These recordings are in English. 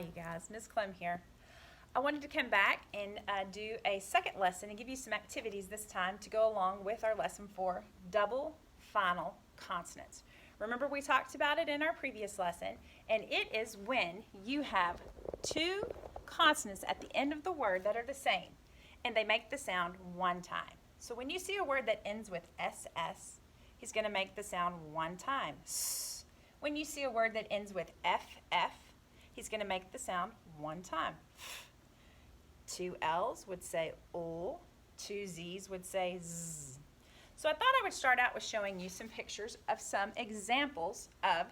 Hi, you guys. Ms. Clem here. I wanted to come back and do a second lesson and give you some activities this time to go along with our lesson for double final consonants. Remember, we talked about it in our previous lesson, and it is when you have two consonants at the end of the word that are the same, and they make the sound one time. So when you see a word that ends with SS, he's going to make the sound one time. S. When you see a word that ends with FF, he's going to make the sound one time. Two L's would say ul, two Z's would say z. So I thought I would start out with showing you some pictures of some examples of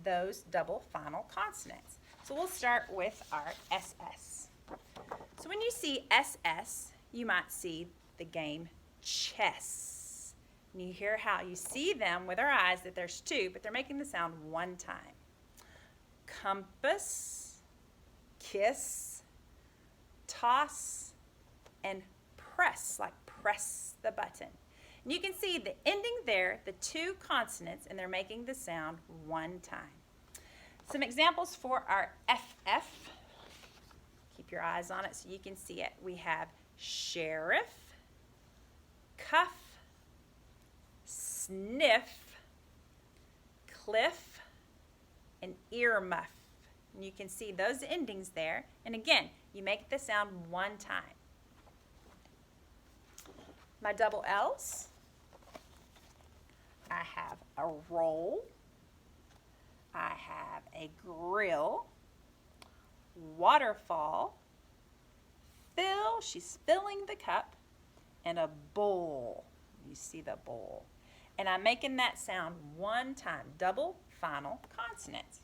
those double final consonants. So we'll start with our SS. So when you see SS, you might see the game chess. And you hear how you see them with our eyes that there's two, but they're making the sound one time. Compass, kiss, toss, and press, like press the button. And you can see the ending there, the two consonants, and they're making the sound one time. Some examples for our FF. Keep your eyes on it so you can see it. We have sheriff, cuff, sniff, cliff, and earmuff. And you can see those endings there. And again, you make the sound one time. My double L's. I have a roll. I have a grill. Waterfall. Fill, she's filling the cup. And a bowl. You see the bowl. And I'm making that sound one time. Double final consonants.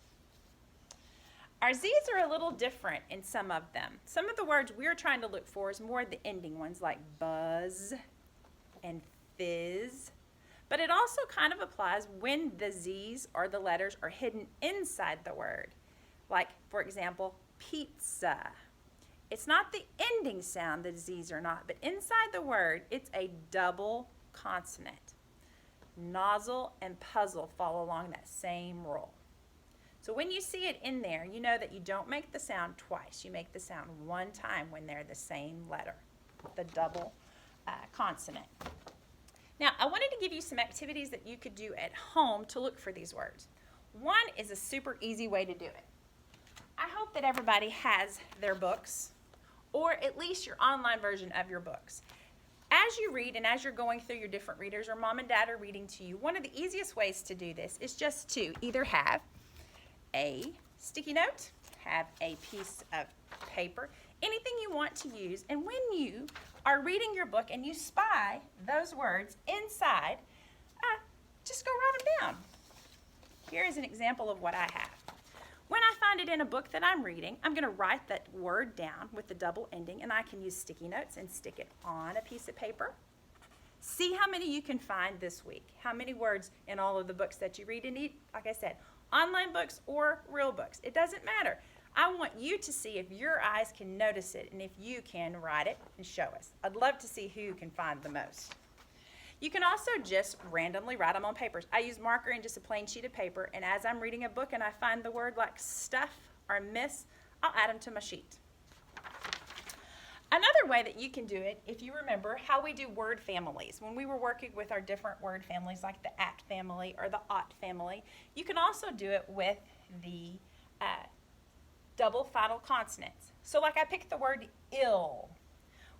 Our Z's are a little different in some of them. Some of the words we're trying to look for is more the ending ones like buzz and fizz. But it also kind of applies when the Z's or the letters are hidden inside the word. Like, for example, pizza. It's not the ending sound the Z's are not, but inside the word, it's a double consonant. Nozzle and puzzle follow along that same rule. So when you see it in there, you know that you don't make the sound twice. You make the sound one time when they're the same letter, the double consonant. Now, I wanted to give you some activities that you could do at home to look for these words. One is a super easy way to do it. I hope that everybody has their books, or at least your online version of your books. As you read and as you're going through your different readers or mom and dad are reading to you, one of the easiest ways to do this is just to either have a sticky note, have a piece of paper, anything you want to use, and when you are reading your book and you spy those words inside, just go write them down. Here is an example of what I have. When I find it in a book that I'm reading, I'm going to write that word down with the double ending, and I can use sticky notes and stick it on a piece of paper. See how many you can find this week, how many words in all of the books that you read. And like I said, online books or real books, it doesn't matter. I want you to see if your eyes can notice it and if you can write it and show us. I'd love to see who can find the most. You can also just randomly write them on papers. I use marker and just a plain sheet of paper, and as I'm reading a book and I find the word like stuff or miss, I'll add them to my sheet. Another way that you can do it, if you remember how we do word families, when we were working with our different word families like the at family or the ought family, you can also do it with the double final consonants. So like I picked the word ill.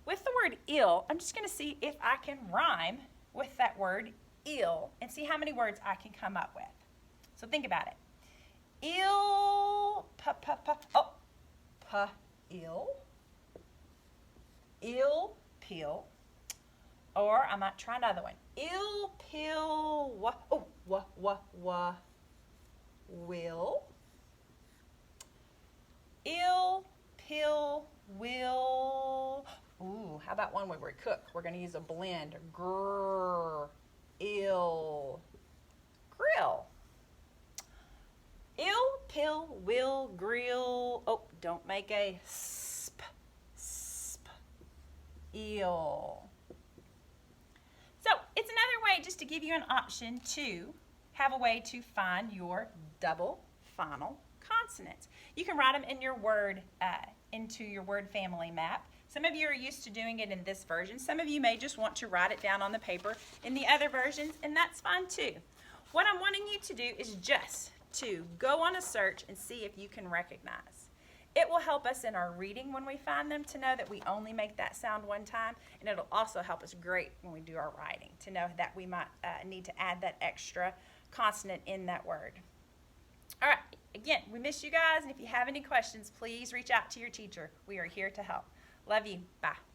With the word ill, I'm just going to see if I can rhyme with that word ill and see how many words I can come up with. So think about it. Ill, ill, ill, pill, or I might try another one. Ill, pill, will. Ill, pill, will. Ooh, how about one where we cook? We're going to use a blend. Grr, ill, grill. Ill, pill, will, grill. Oh, don't make a sp, ill. So it's another way just to give you an option to have a way to find your double final consonants. You can write them in your word, into your word family map. Some of you are used to doing it in this version. Some of you may just want to write it down on the paper in the other versions, and that's fine too. What I'm wanting you to do is just to go on a search and see if you can recognize. It will help us in our reading when we find them to know that we only make that sound one time, and it'll also help us great when we do our writing to know that we might need to add that extra consonant in that word. All right, again, we miss you guys, and if you have any questions, please reach out to your teacher. We are here to help. Love you. Bye.